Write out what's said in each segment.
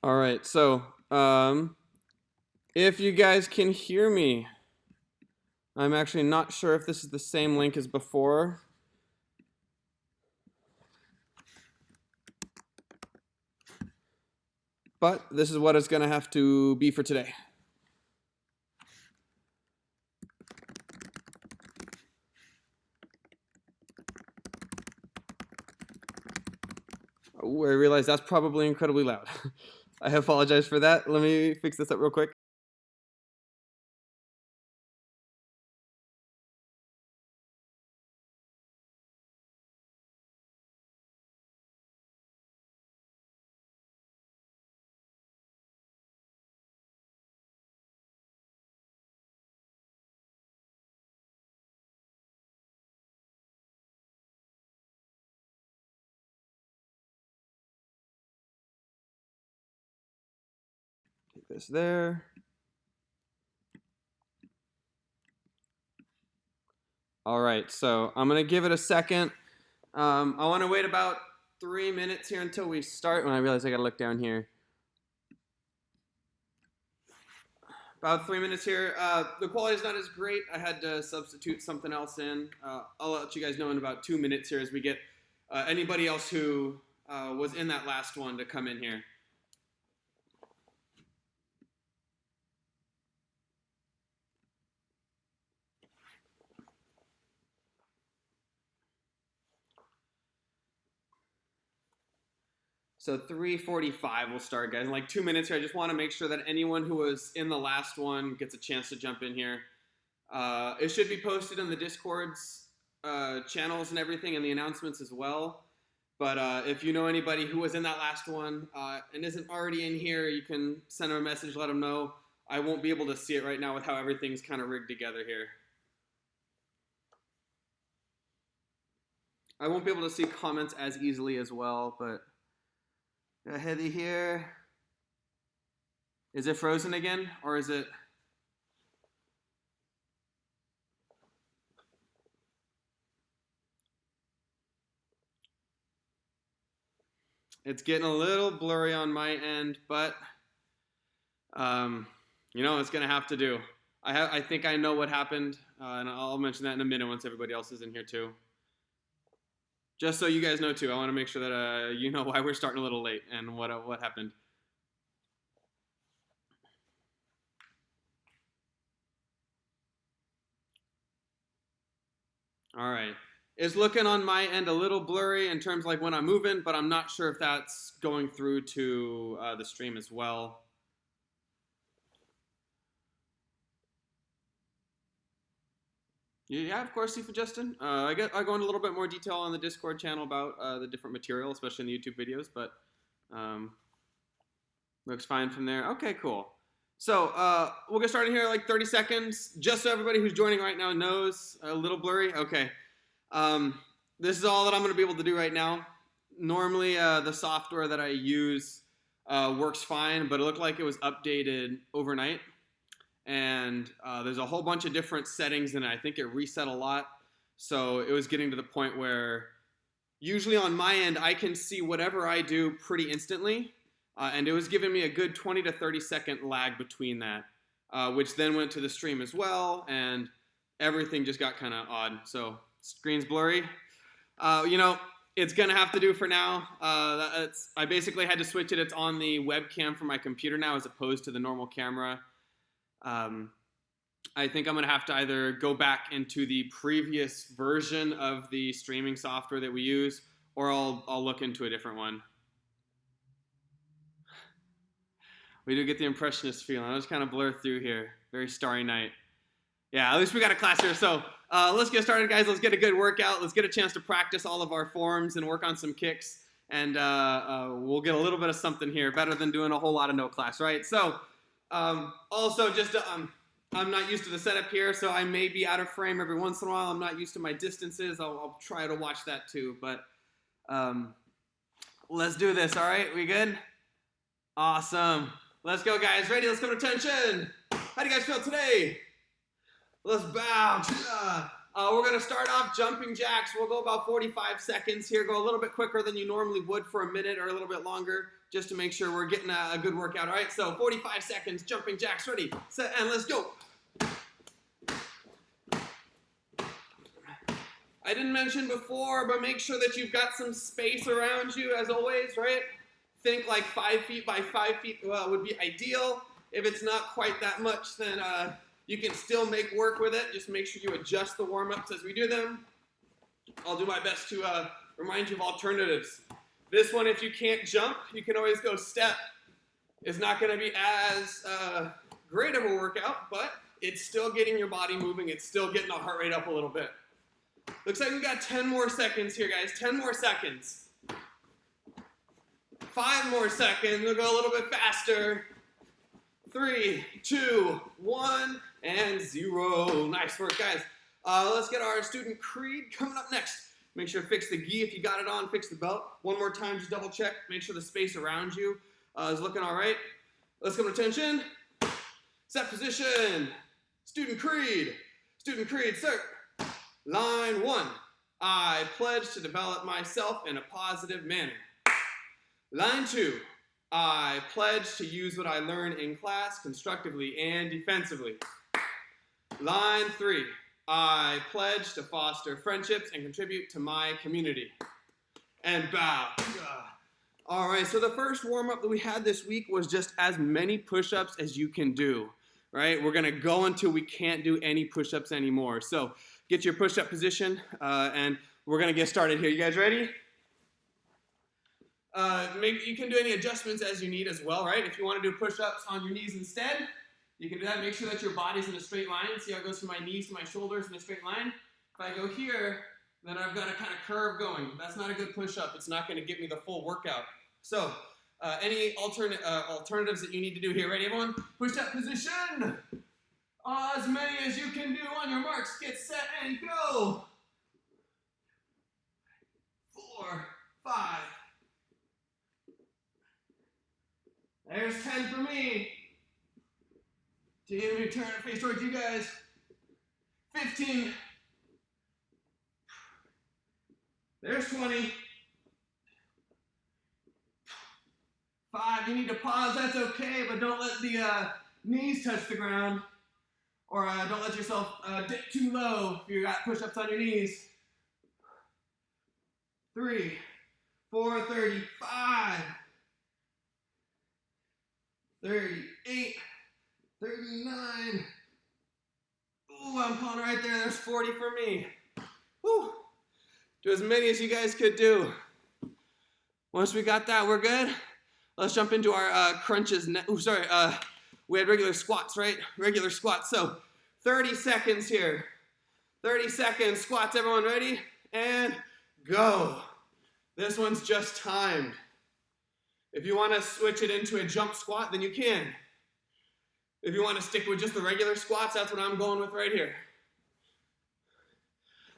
All right, so if you guys can hear me, I'm actually not sure if this is the same link as before. But this is what it's going to have to be for today. Oh, I realize that's probably incredibly loud. I apologize for that. Let me fix this up real quick. Take this there. All right, so I'm going to give it a second. I want to wait about 3 minutes here until we start. When I realize I got to look down here. About 3 minutes here. The quality is not as great. I had to substitute something else in. I'll let you guys know in about 2 minutes here as we get anybody else who was in that last one to come in here. So 3:45 we'll start, guys. In like 2 minutes here, I just want to make sure that anyone who was in the last one gets a chance to jump in here. It should be posted in the Discord's channels and everything, and the announcements as well. But if you know anybody who was in that last one and isn't already in here, you can send them a message, let them know. I won't be able to see it right now with how everything's kind of rigged together here. I won't be able to see comments as easily as well, but got Heathy here. Is it frozen again, or is it? It's getting a little blurry on my end, but you know, it's gonna have to do. I think I know what happened, and I'll mention that in a minute once everybody else is in here too. Just so you guys know too, I want to make sure that you know why we're starting a little late and what happened. All right. It's looking on my end a little blurry in terms of like when I'm moving, but I'm not sure if that's going through to the stream as well. Yeah, of course, Sifa Justin. I go into a little bit more detail on the Discord channel about the different material, especially in the YouTube videos, but looks fine from there. Okay, cool. So we'll get started here in like 30 seconds. Just so everybody who's joining right now knows, a little blurry. Okay. This is all that I'm going to be able to do right now. Normally, the software that I use works fine, but it looked like it was updated overnight. And there's a whole bunch of different settings in it. I think it reset a lot. So it was getting to the point where usually on my end, I can see whatever I do pretty instantly. And it was giving me a good 20 to 30 second lag between that, which then went to the stream as well. And everything just got kind of odd. So screen's blurry. You know, it's gonna have to do for now. I basically had to switch it. It's on the webcam for my computer now as opposed to the normal camera. I think I'm gonna have to either go back into the previous version of the streaming software that we use, or I'll look into a different one. We do get the impressionist feeling. I'll just kind of blur through here. Very starry night. Yeah, at least we got a class here. So let's get started, guys. Let's get a good workout. Let's get a chance to practice all of our forms and work on some kicks. And we'll get a little bit of something here. Better than doing a whole lot of no class, right? So also, just I'm not used to the setup here, so I may be out of frame every once in a while. I'm not used to my distances. I'll try to watch that too. But let's do this, all right? We good? Awesome. Let's go, guys. Ready? Let's come to attention. How do you guys feel today? Let's bow. We're going to start off jumping jacks. We'll go about 45 seconds here. Go a little bit quicker than you normally would for a minute or a little bit longer, just to make sure we're getting a good workout. All right, so 45 seconds, jumping jacks. Ready, set, and let's go. I didn't mention before, but make sure that you've got some space around you as always, right? Think like 5 feet by 5 feet would be ideal. If it's not quite that much, then you can still make work with it. Just make sure you adjust the warm-ups as we do them. I'll do my best to remind you of alternatives. This one, if you can't jump, you can always go step. It's not going to be as great of a workout, but it's still getting your body moving. It's still getting the heart rate up a little bit. Looks like we got 10 more seconds here, guys. 10 more seconds. 5 more seconds. We'll go a little bit faster. 3, 2, 1, and 0. Nice work, guys. Let's get our student creed coming up next. Make sure to fix the gi if you got it on. Fix the belt. One more time, just double check. Make sure the space around you is looking all right. Let's come to attention. Set position. Student creed. Student creed, sir. Line 1. I pledge to develop myself in a positive manner. Line 2. I pledge to use what I learn in class constructively and defensively. Line 3. I pledge to foster friendships and contribute to my community. And bow. All right, so the first warm-up that we had this week was just as many push-ups as you can do, right? We're gonna go until we can't do any push-ups anymore. So get your push-up position, and we're gonna get started here. You guys ready? Maybe you can do any adjustments as you need as well, right? If you want to do push-ups on your knees instead, you can do that. Make sure that your body's in a straight line. See how it goes from my knees to my shoulders in a straight line? If I go here, then I've got a kind of curve going. That's not a good push-up. It's not going to get me the full workout. So, any alternatives that you need to do here. Ready, everyone? Push-up position. As many as you can do on your marks. Get set and go. 4, 5. There's 10 for me. Jamie, turn it face towards you guys. 15. There's 20. 5. You need to pause. That's okay, but don't let the knees touch the ground. Or don't let yourself dip too low if you got push-ups on your knees. 3, 4, 35. 38, 39. Ooh, I'm calling right there. There's 40 for me. Woo. Do as many as you guys could do. Once we got that, we're good. Let's jump into our crunches. We had regular squats, right? Regular squats. So 30 seconds here. 30 seconds. Squats, everyone ready? And go. This one's just timed. If you want to switch it into a jump squat, then you can. If you want to stick with just the regular squats, that's what I'm going with right here.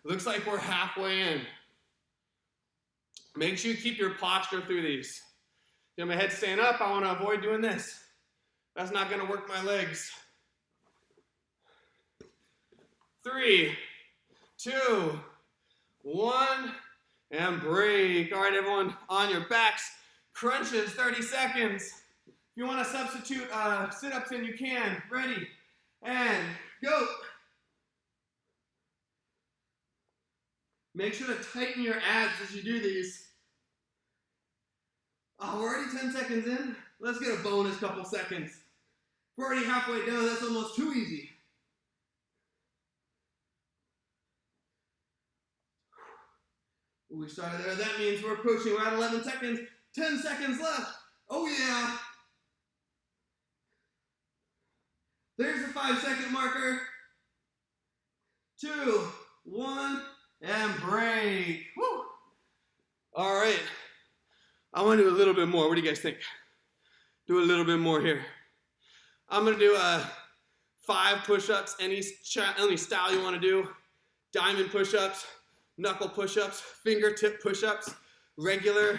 Looks like we're halfway in. Make sure you keep your posture through these. Get my head staying up, I want to avoid doing this. That's not going to work my legs. 3, 2, 1, and break. All right, everyone, on your backs. Crunches, 30 seconds. If you want to substitute sit-ups in, you can. Ready, and go. Make sure to tighten your abs as you do these. Oh, we're already 10 seconds in. Let's get a bonus couple seconds. We're already halfway done. That's almost too easy. We started there. That means we're pushing. We're at 11 seconds. 10 seconds left. Oh, yeah. There's the 5-second marker. 2, 1, and break. Woo. All right. I want to do a little bit more. What do you guys think? Do a little bit more here. I'm going to do 5 push-ups, any style you want to do. Diamond push-ups, knuckle push-ups, fingertip push-ups, regular.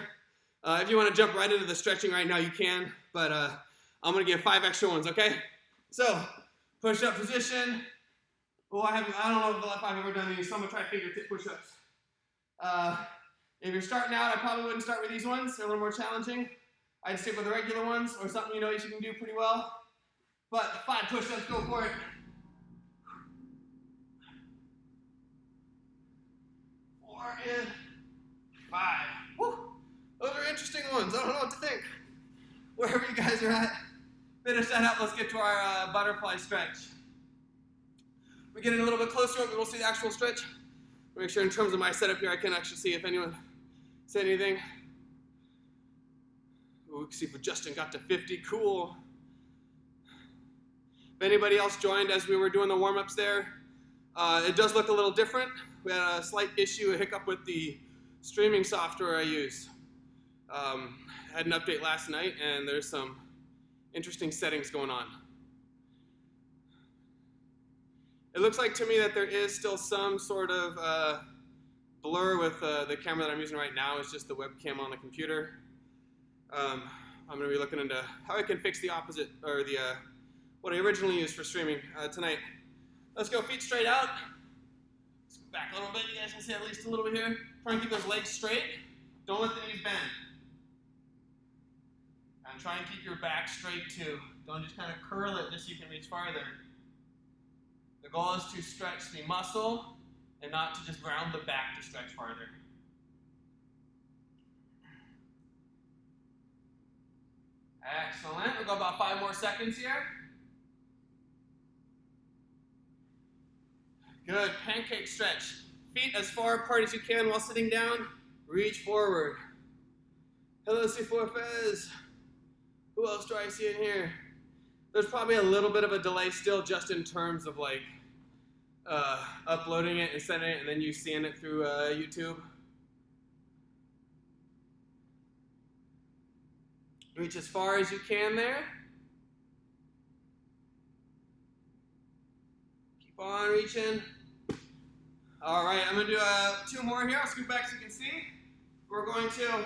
If you want to jump right into the stretching right now, you can, but I'm going to give 5 extra ones, okay? So, push-up position. Well, I don't know if I've ever done these, so I'm gonna try fingertip push-ups. If you're starting out, I probably wouldn't start with these ones. They're a little more challenging. I'd stick with the regular ones or something you know you can do pretty well. But 5 push-ups, go for it. 4 and 5. Woo. Those are interesting ones. I don't know what to think. Wherever you guys are at, finish that up. Let's get to our butterfly stretch. We're getting a little bit closer. We'll see the actual stretch. Make sure in terms of my setup here, I can actually see if anyone said anything. Ooh, we can see if Justin got to 50. Cool. If anybody else joined as we were doing the warm-ups there, it does look a little different. We had a slight issue, a hiccup with the streaming software I use. I had an update last night, and there's some interesting settings going on. It looks like to me that there is still some sort of blur with the camera that I'm using right now. It's just the webcam on the computer. I'm going to be looking into how I can fix the opposite, or the what I originally used for streaming tonight. Let's go feet straight out. Let's go back a little bit. You guys can see at least a little bit here. Try and keep those legs straight. Don't let the knees bend. And try and keep your back straight too. Don't just kind of curl it just so you can reach farther. The goal is to stretch the muscle and not to just round the back to stretch farther. Excellent. We'll go about 5 more seconds here. Good. Pancake stretch. Feet as far apart as you can while sitting down. Reach forward. Hello, C4 Fez. Who else do I see in here? There's probably a little bit of a delay still just in terms of like uploading it and sending it and then you seeing it through YouTube. Reach as far as you can there. Keep on reaching. All right, I'm gonna do 2 more here. I'll scoot back so you can see. We're going to,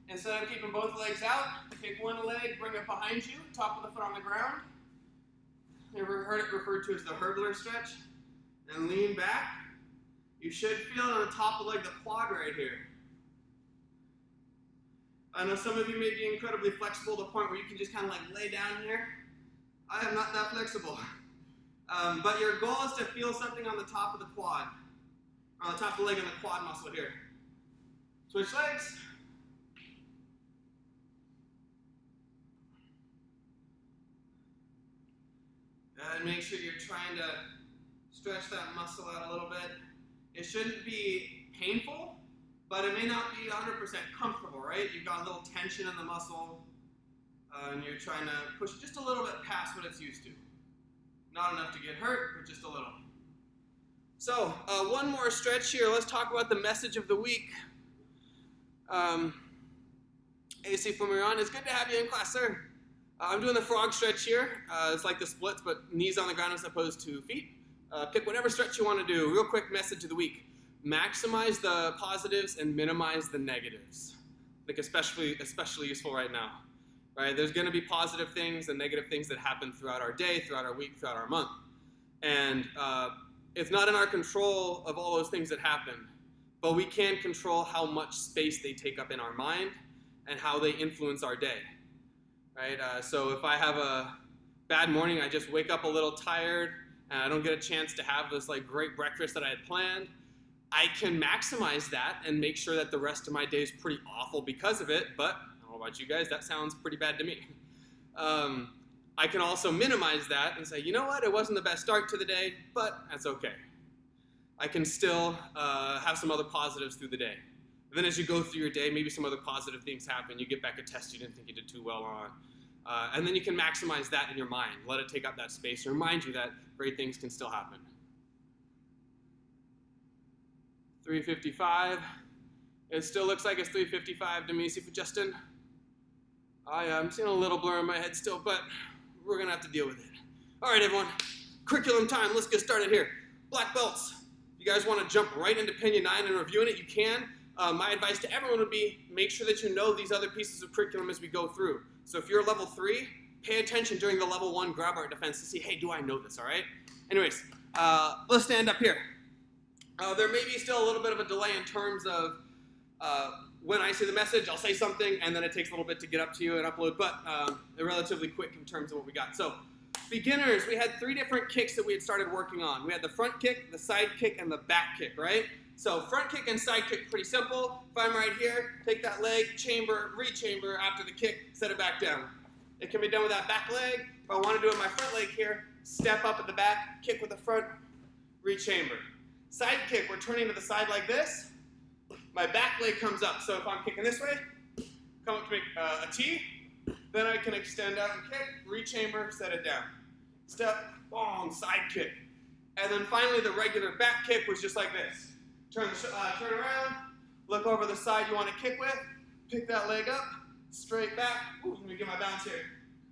instead of keeping both legs out, take one leg, bring it behind you, top of the foot on the ground. You ever heard it referred to as the hurdler stretch? And lean back. You should feel it on the top of like the quad right here. I know some of you may be incredibly flexible to the point where you can just kind of like lay down here. I am not that flexible. But your goal is to feel something on the top of the quad, on the top of the leg and the quad muscle here. Switch legs. And make sure you're trying to stretch that muscle out a little bit. It shouldn't be painful, but it may not be 100% comfortable, right? You've got a little tension in the muscle, and you're trying to push just a little bit past what it's used to. Not enough to get hurt, but just a little. So, one more stretch here. Let's talk about the message of the week. AC Fumiran, it's good to have you in class, sir. I'm doing the frog stretch here. It's like the splits, but knees on the ground as opposed to feet. Pick whatever stretch you want to do. Real quick message of the week. Maximize the positives and minimize the negatives. I think especially useful right now. Right? There's going to be positive things and negative things that happen throughout our day, throughout our week, throughout our month. And it's not in our control of all those things that happen, but we can control how much space they take up in our mind and how they influence our day. Right? So if I have a bad morning, I just wake up a little tired and I don't get a chance to have this like great breakfast that I had planned, I can maximize that and make sure that the rest of my day is pretty awful because of it, but I don't know about you guys, that sounds pretty bad to me. I can also minimize that and say, you know what, it wasn't the best start to the day, but that's okay. I can still have some other positives through the day. And then as you go through your day, maybe some other positive things happen. You get back a test you didn't think you did too well on. And then you can maximize that in your mind. Let it take up that space and remind you that great things can still happen. 3:55. It still looks like it's 3:55 to me. See for Justin? I'm seeing a little blur in my head still, but we're going to have to deal with it. All right, everyone. Curriculum time. Let's get started here. Black belts. If you guys want to jump right into Pinyon 9 and reviewing it, you can. My advice to everyone would be make sure that you know these other pieces of curriculum as we go through. So if you're level 3, pay attention during the level 1 grab art defense to see, hey, do I know this, all right? Anyways, Let's stand up here. There may be still a little bit of a delay in terms of when I say the message, I'll say something, and then it takes a little bit to get up to you and upload, but they're relatively quick in terms of what we got. So, beginners, we had 3 different kicks that we had started working on. We had the front kick, the side kick, and the back kick, right? So, front kick and side kick, pretty simple. If I'm right here, take that leg, chamber, re-chamber after the kick, set it back down. It can be done with that back leg. If I want to do it with my front leg here, step up at the back, kick with the front, re-chamber. Side kick, we're turning to the side like this. My back leg comes up, so if I'm kicking this way, come up to make a T, then I can extend out and kick, re-chamber, set it down. Step, boom, side kick. And then finally the regular back kick was just like this. Turn around, look over the side you want to kick with, pick that leg up, straight back. Ooh, let me get my balance here.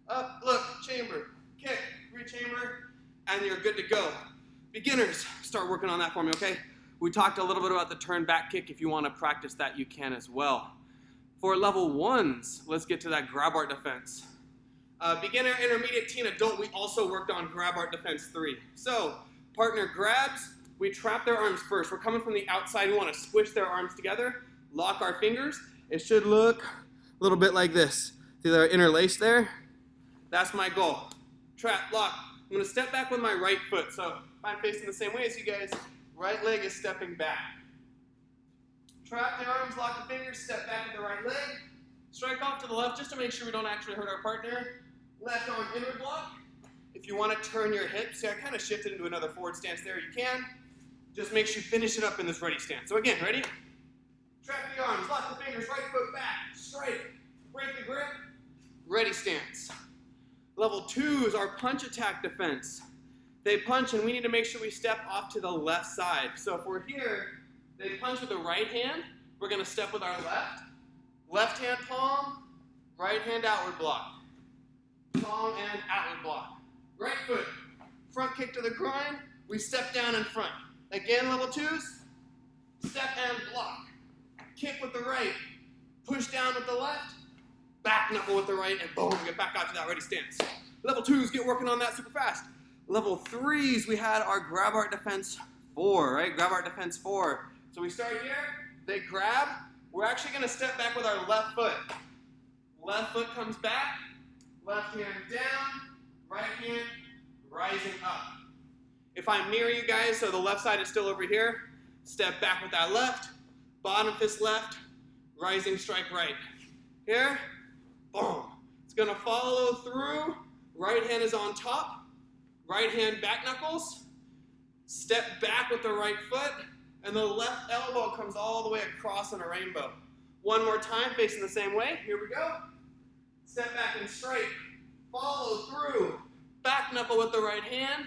Up, look, chamber, kick, re-chamber, and you're good to go. Beginners, start working on that for me, okay? We talked a little bit about the turn back kick. If you want to practice that, you can as well. For level 1s, let's get to that grab art defense. Beginner, intermediate, teen, adult, we also worked on grab art defense 3. So, partner grabs, we trap their arms first. We're coming from the outside, we want to squish their arms together, lock our fingers. It should look a little bit like this. See they're interlaced there? That's my goal. Trap, lock. I'm going to step back with my right foot. So, if I'm facing the same way as you guys, right leg is stepping back. Trap the arms, lock the fingers, step back with the right leg. Strike off to the left just to make sure we don't actually hurt our partner. Left arm inward block. If you want to turn your hips, see I kind of shifted into another forward stance there, you can. Just make sure you finish it up in this ready stance. So again, ready? Trap the arms, lock the fingers, right foot back, straight, break the grip, ready stance. Level 2 is our punch attack defense. They punch and we need to make sure we step off to the left side. So if we're here, they punch with the right hand, we're going to step with our left. Left hand palm, right hand outward block. Palm and outward block. Right foot, front kick to the groin, we step down in front. Again, level 2s, step and block. Kick with the right, push down with the left, back knuckle with the right, and boom, get back out to that ready stance. Level 2s, get working on that super fast. Level 3s, we had our grab art defense 4, right? Grab art defense 4. So we start here, they grab, we're actually going to step back with our left foot. Left foot comes back, left hand down, right hand rising up. If I mirror you guys, so the left side is still over here, step back with that left, bottom fist left, rising strike right. Here, boom. It's going to follow through, right hand is on top, right hand back knuckles, step back with the right foot, and the left elbow comes all the way across in a rainbow. One more time, facing the same way. Here we go. Step back and straight. Follow through. Back knuckle with the right hand.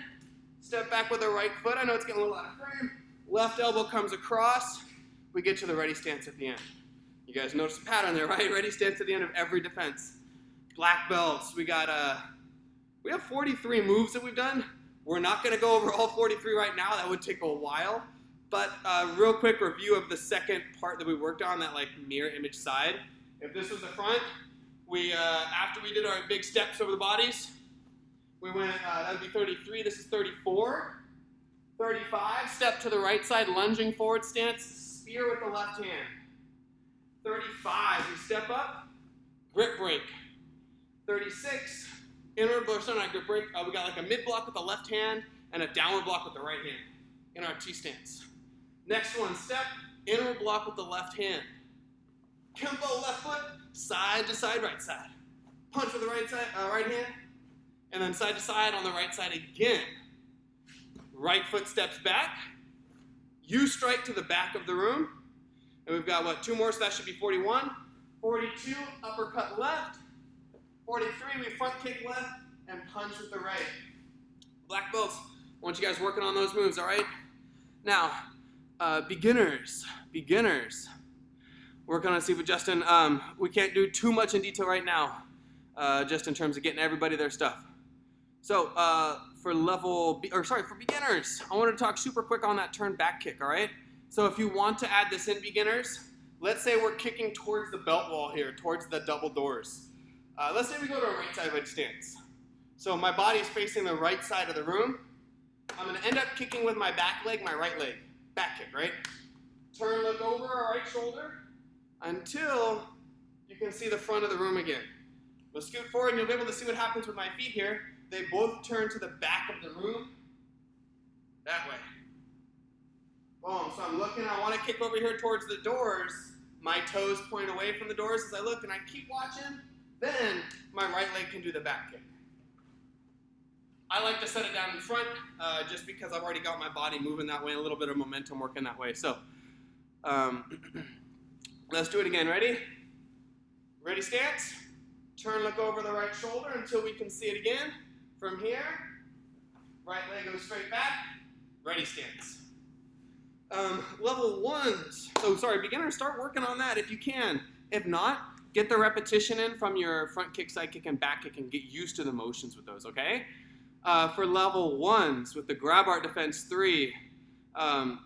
Step back with the right foot. I know it's getting a little out of frame. Left elbow comes across. We get to the ready stance at the end. You guys notice the pattern there, right? Ready stance at the end of every defense. Black belts. We have 43 moves that we've done. We're not going to go over all 43 right now. That would take a while. But real quick review of the second part that we worked on, that like mirror image side. If this was the front, we after we did our big steps over the bodies, we went, that would be 33, this is 34. 35, step to the right side, lunging forward stance, spear with the left hand. 35, we step up, grip break. 36, inward block, sorry, not grip break, we got like a mid block with the left hand and a downward block with the right hand in our T stance. Next one, step, inward block with the left hand. Kempo left foot, side to side, right side. Punch with the right side, right hand, and then side to side on the right side again. Right foot steps back. You strike to the back of the room. And we've got, what, 2 more, so that should be 41. 42, uppercut left. 43, we front kick left and punch with the right. Black belts, I want you guys working on those moves, all right? Now, beginners. Working on Steve Justin. We can't do too much in detail right now, just in terms of getting everybody their stuff. So, for beginners, I wanted to talk super quick on that turn back kick, all right? So if you want to add this in, beginners, let's say we're kicking towards the belt wall here, towards the double doors. Let's say we go to a right side wedge stance. So my body's facing the right side of the room. I'm going to end up kicking with my back leg, my right leg. Back kick, right? Turn, look over our right shoulder until you can see the front of the room again. We'll scoot forward and you'll be able to see what happens with my feet here. They both turn to the back of the room. That way. Boom. So I'm looking, I want to kick over here towards the doors. My toes point away from the doors as I look, and I keep watching. Then my right leg can do the back kick. I like to set it down in front just because I've already got my body moving that way, a little bit of momentum working that way. So let's do it again. Ready? Ready, stance. Turn, look over the right shoulder until we can see it again. From here, right leg goes straight back. Ready, stance. Level 1s. So sorry, beginners, start working on that if you can. If not, get the repetition in from your front kick, side kick, and back kick and get used to the motions with those, okay? For level 1s with the grab art defense 3, all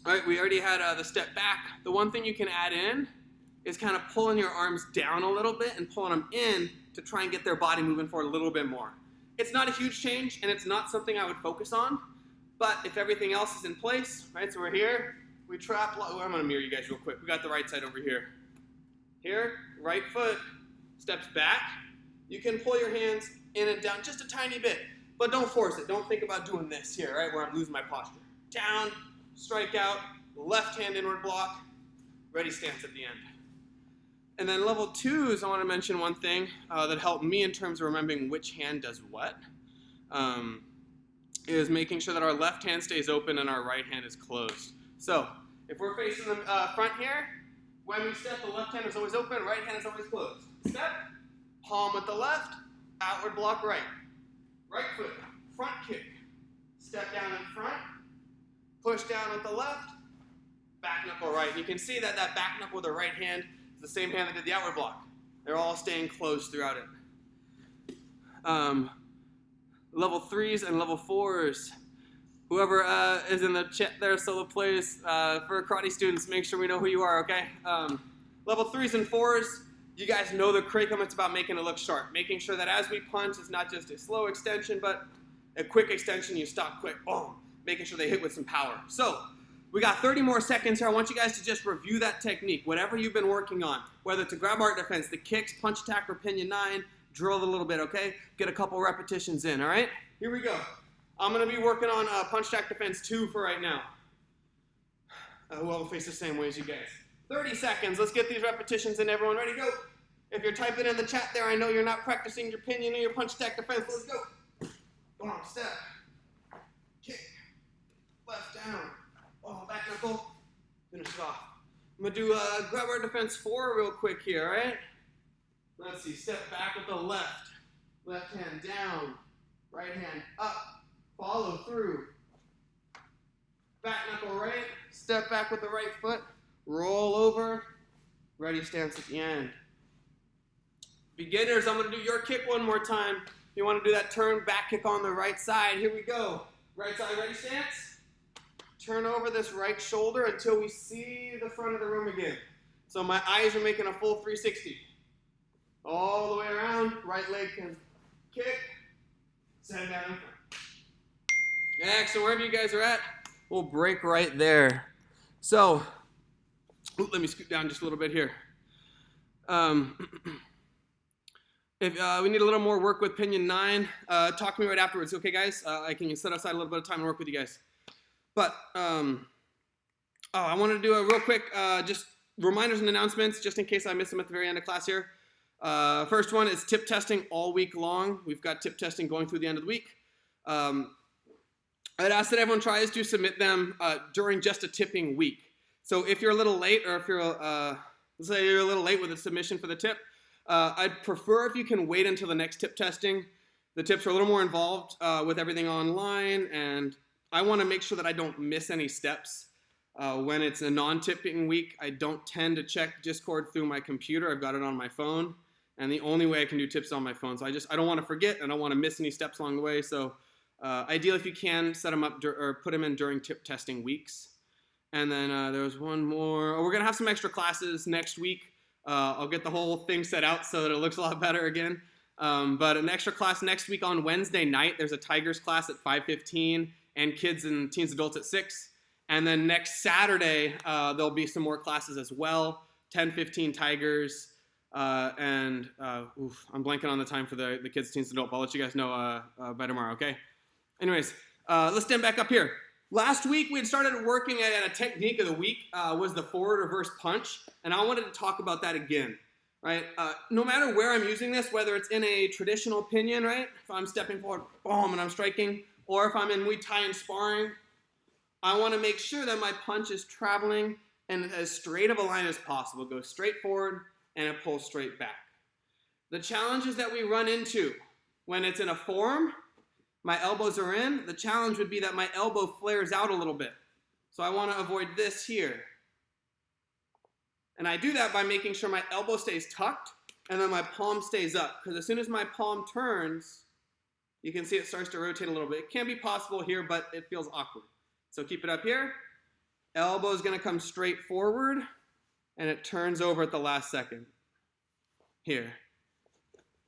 right, we already had the step back. The one thing you can add in is kind of pulling your arms down a little bit and pulling them in to try and get their body moving forward a little bit more. It's not a huge change, and it's not something I would focus on, but if everything else is in place, right, so we're here, we trap, I'm going to mirror you guys real quick. We got the right side over here. Here, right foot steps back. You can pull your hands in and down just a tiny bit, but don't force it. Don't think about doing this here, right, where I'm losing my posture. Down, strike out, left hand inward block, ready stance at the end. And then level 2s, I want to mention one thing that helped me in terms of remembering which hand does what, is making sure that our left hand stays open and our right hand is closed. So if we're facing the front here, when we step, the left hand is always open, right hand is always closed. Step, palm with the left, outward block right. Right foot, front kick, step down in front, push down with the left, back knuckle right. And you can see that that back knuckle with the right hand is the same hand that did the outward block. They're all staying closed throughout it. Level 3s and level 4s. Whoever is in the chat there, solo plays, for karate students, make sure we know who you are, okay? Level 3s and 4s, you guys know the curriculum. It's about making it look sharp. Making sure that as we punch, it's not just a slow extension, but a quick extension. You stop quick, boom. Making sure they hit with some power. So we got 30 more seconds here. I want you guys to just review that technique, whatever you've been working on, whether it's a grab art defense, the kicks, punch attack, or pinion 9, drill it a little bit, okay? Get a couple repetitions in, all right? Here we go. I'm going to be working on punch attack defense 2 for right now. We'll face the same way as you guys. 30 seconds. Let's get these repetitions in. Everyone ready? Go. If you're typing in the chat there, I know you're not practicing your pinion or your punch attack defense. Let's go. Boom, step. Kick. Left down. Oh, back knuckle. Finish it off. I'm going to do grab art defense 4 real quick here, all right? Let's see. Step back with the left. Left hand down. Right hand up. Follow through. Back knuckle right. Step back with the right foot. Roll over. Ready stance at the end. Beginners, I'm going to do your kick one more time. You want to do that turn back kick on the right side. Here we go. Right side ready stance. Turn over this right shoulder until we see the front of the room again. So my eyes are making a full 360. All the way around. Right leg can kick. Set it down in front. Excellent. Wherever you guys are at, we'll break right there. So, let me scoot down just a little bit here. If we need a little more work with pinion 9, talk to me right afterwards. Okay, guys? I can set aside a little bit of time to work with you guys. But, I wanted to do a real quick, just reminders and announcements, just in case I miss them at the very end of class here. First one is tip testing all week long. We've got tip testing going through the end of the week. I'd ask that everyone tries to submit them during just a tipping week. So if you're a little late, or if you're, let's say you're a little late with a submission for the tip, I'd prefer if you can wait until the next tip testing. The tips are a little more involved with everything online, and I want to make sure that I don't miss any steps. When it's a non-tipping week, I don't tend to check Discord through my computer. I've got it on my phone, and the only way I can do tips on my phone. So I don't want to forget, and I don't want to miss any steps along the way. So ideally, if you can, set them up or put them in during tip testing weeks. And then there was one more. Oh, we're going to have some extra classes next week. I'll get the whole thing set out so that it looks a lot better again. But an extra class next week on Wednesday night. There's a Tigers class at 5:15. and kids and teens adults at 6. And then next Saturday, there'll be some more classes as well, 10:15 Tigers. I'm blanking on the time for the kids, teens, and adults. I'll let you guys know by tomorrow, okay? Anyways, let's stand back up here. Last week, we had started working at a technique of the week, was the forward reverse punch, and I wanted to talk about that again, right? No matter where I'm using this, whether it's in a traditional pinion, right? If I'm stepping forward, boom, and I'm striking, or if I'm in Muay Thai and sparring, I want to make sure that my punch is traveling in as straight of a line as possible. Go straight forward, and it pulls straight back. The challenges that we run into when it's in a form, my elbows are in, the challenge would be that my elbow flares out a little bit. So I want to avoid this here. And I do that by making sure my elbow stays tucked and then my palm stays up. Because as soon as my palm turns, you can see it starts to rotate a little bit. It can be possible here, but it feels awkward. So keep it up here. Elbow is going to come straight forward and it turns over at the last second. Here.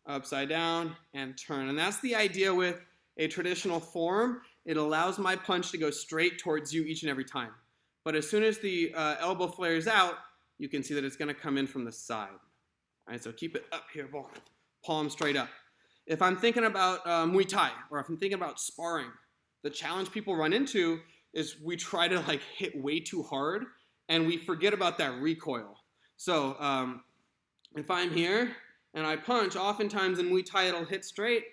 Upside down and turn. And that's the idea with a traditional form. It allows my punch to go straight towards you each and every time. But as soon as the elbow flares out, you can see that it's going to come in from the side. All right, so keep it up here, palm straight up. If I'm thinking about Muay Thai, or if I'm thinking about sparring, the challenge people run into is we try to hit way too hard, and we forget about that recoil. So if I'm here and I punch, oftentimes in Muay Thai it'll hit straight,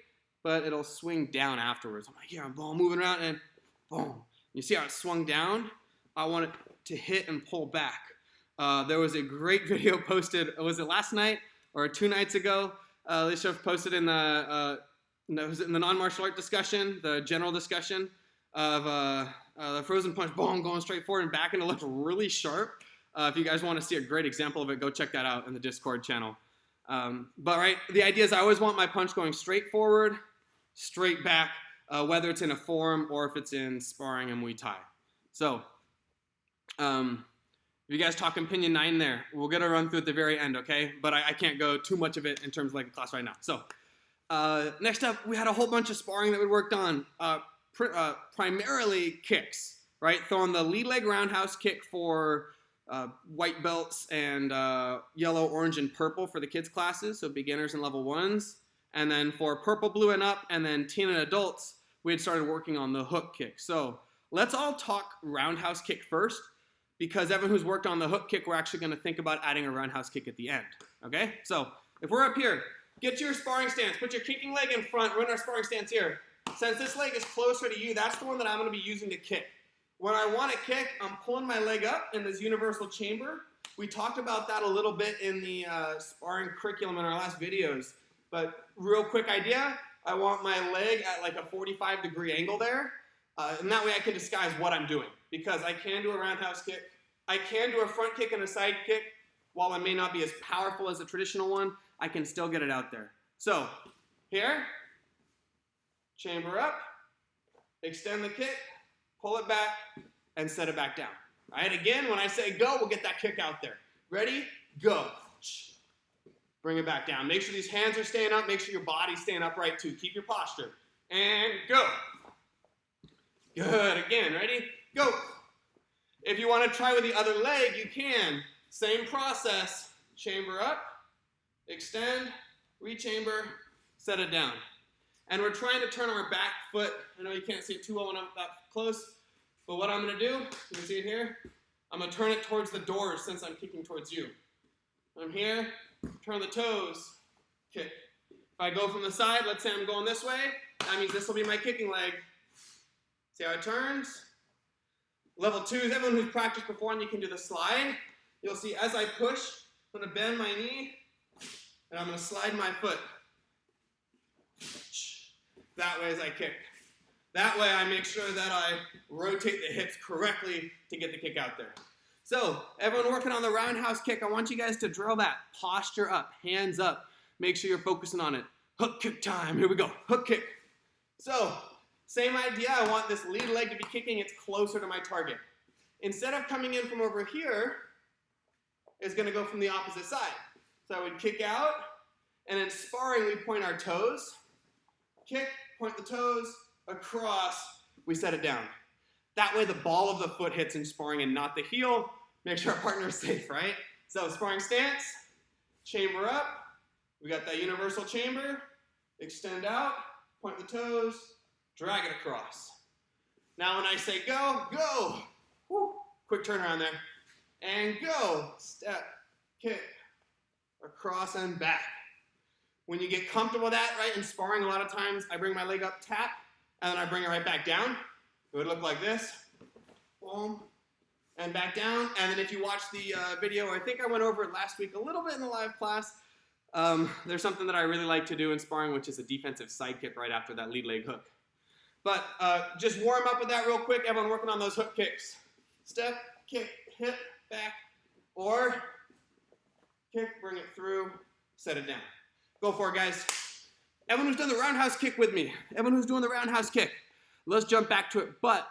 but it'll swing down afterwards. I'm like, here, I'm moving around, and boom. You see how it swung down? I want it to hit and pull back. There was a great video posted, was it last night or 2 nights ago? Alicia posted in the non-martial art discussion, the general discussion of the frozen punch, boom, going straight forward and back, and it looked really sharp. If you guys want to see a great example of it, go check that out in the Discord channel. But right, the idea is I always want my punch going straight forward, straight back, whether it's in a form or if it's in sparring and Muay Thai. So, if you guys talking Pinion 9 there, we'll get a run through at the very end, okay? But I can't go too much of it in terms of a class right now. So, next up, we had a whole bunch of sparring that we worked on, primarily kicks, right? Throwing the lead leg roundhouse kick for white belts and yellow, orange, and purple for the kids classes, so beginners and level 1s. And then for purple, blue, and up, and then teen and adults, we had started working on the hook kick. So let's all talk roundhouse kick first, because everyone who's worked on the hook kick, we're actually going to think about adding a roundhouse kick at the end, okay? So if we're up here, get to your sparring stance. Put your kicking leg in front. We're in our sparring stance here. Since this leg is closer to you, that's the one that I'm going to be using to kick. When I want to kick, I'm pulling my leg up in this universal chamber. We talked about that a little bit in the sparring curriculum in our last videos. But real quick idea, I want my leg at a 45-degree angle there. And that way I can disguise what I'm doing. Because I can do a roundhouse kick. I can do a front kick and a side kick. While it may not be as powerful as a traditional one, I can still get it out there. So, here, chamber up, extend the kick, pull it back, and set it back down. All right, again, when I say go, we'll get that kick out there. Ready? Go. Bring it back down. Make sure these hands are staying up. Make sure your body's staying upright too. Keep your posture. And go. Good. Again, ready? Go. If you want to try with the other leg, you can. Same process. Chamber up, extend, rechamber, set it down. And we're trying to turn our back foot. I know you can't see it too well when I'm that close, but what I'm going to do, you can see it here, I'm going to turn it towards the doors since I'm kicking towards you. I'm here, turn the toes, kick. If I go from the side, let's say I'm going this way, that means this will be my kicking leg. See how it turns? Level 2s, everyone who's practiced before, and you can do the slide. You'll see as I push, I'm going to bend my knee, and I'm going to slide my foot. That way as I kick. That way I make sure that I rotate the hips correctly to get the kick out there. So, everyone working on the roundhouse kick, I want you guys to drill that. Posture up, hands up. Make sure you're focusing on it. Hook kick time. Here we go. Hook kick. So, same idea. I want this lead leg to be kicking. It's closer to my target. Instead of coming in from over here, it's going to go from the opposite side. So I would kick out, and in sparring, we point our toes. Kick, point the toes, across, we set it down. That way the ball of the foot hits in sparring and not the heel. Make sure our partner is safe, right? So sparring stance, chamber up. We got that universal chamber. Extend out, point the toes, drag it across. Now when I say go, go. Woo. Quick turnaround there. And go. Step, kick, across and back. When you get comfortable with that, right, in sparring, a lot of times I bring my leg up, tap, and then I bring it right back down. It would look like this. Boom. And back down. And then if you watch the video, I think I went over it last week a little bit in the live class. There's something that I really like to do in sparring, which is a defensive side kick right after that lead leg hook. But just warm up with that real quick. Everyone working on those hook kicks. Step, kick, hip, back, or kick, bring it through, set it down. Go for it, guys. Everyone who's done the roundhouse kick with me, everyone who's doing the roundhouse kick, let's jump back to it. But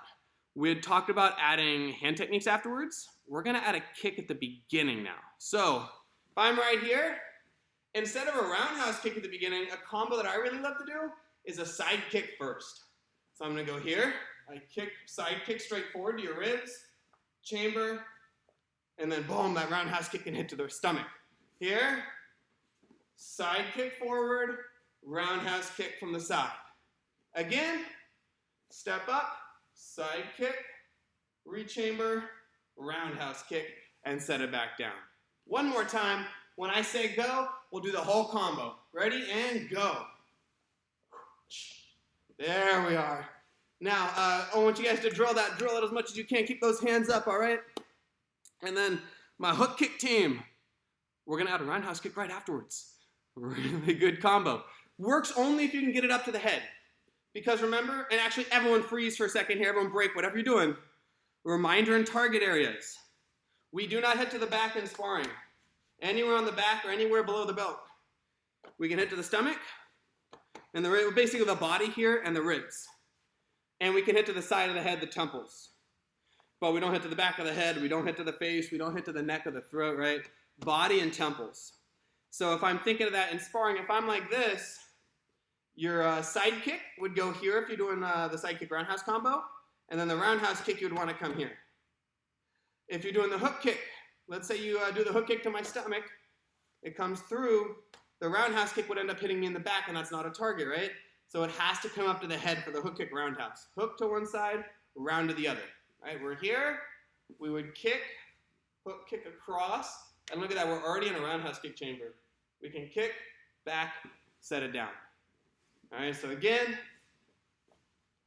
we had talked about adding hand techniques afterwards. We're going to add a kick at the beginning now. So if I'm right here, instead of a roundhouse kick at the beginning, a combo that I really love to do is a side kick first. So I'm going to go here. I kick, side kick straight forward to your ribs, chamber, and then boom, that roundhouse kick can hit to the stomach. Here, side kick forward, roundhouse kick from the side. Again, step up, side kick, rechamber, roundhouse kick, and set it back down. One more time. When I say go, we'll do the whole combo. Ready, and go. There we are. Now, I want you guys to drill it as much as you can. Keep those hands up, all right? And then my hook kick team, we're going to add a roundhouse kick right afterwards. Really good combo. Works only if you can get it up to the head. Because remember, and actually everyone freeze for a second here, everyone break, whatever you're doing. Reminder and target areas. We do not hit to the back in sparring. Anywhere on the back or anywhere below the belt. We can hit to the stomach, and basically the body here and the ribs. And we can hit to the side of the head, the temples. But we don't hit to the back of the head, we don't hit to the face, we don't hit to the neck or the throat, right? Body and temples. So if I'm thinking of that in sparring, if I'm like this, your side kick would go here if you're doing the side kick roundhouse combo, and then the roundhouse kick you would want to come here. If you're doing the hook kick, let's say you do the hook kick to my stomach, it comes through, the roundhouse kick would end up hitting me in the back, and that's not a target, right? So it has to come up to the head for the hook kick roundhouse. Hook to one side, round to the other. All right, we're here, we would kick, hook kick across, and look at that, we're already in a roundhouse kick chamber. We can kick, back, set it down. All right, so again,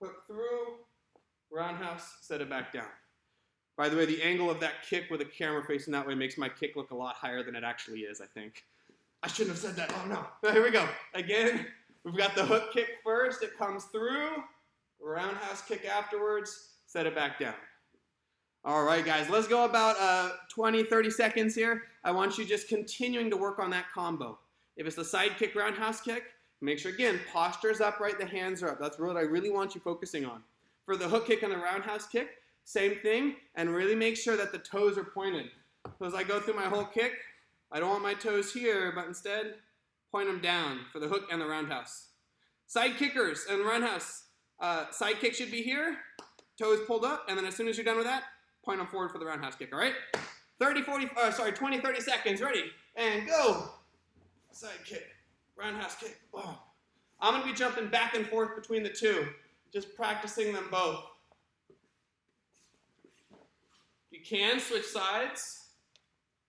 hook through, roundhouse, set it back down. By the way, the angle of that kick with the camera facing that way makes my kick look a lot higher than it actually is, I think. I shouldn't have said that. Oh, no. Here we go. Again, we've got the hook kick first. It comes through. Roundhouse kick afterwards. Set it back down. All right, guys. Let's go about 20, 30 seconds here. I want you just continuing to work on that combo. If it's the side kick, roundhouse kick, make sure, again, posture's upright, the hands are up. That's what I really want you focusing on. For the hook kick and the roundhouse kick, same thing, and really make sure that the toes are pointed. So as I go through my whole kick, I don't want my toes here, but instead, point them down for the hook and the roundhouse. Side kickers and roundhouse. Side kick should be here, toes pulled up, and then as soon as you're done with that, point them forward for the roundhouse kick, all right? 20, 30 seconds, ready, and go. Side kick, roundhouse kick, boom. I'm gonna be jumping back and forth between the two, just practicing them both. You can switch sides,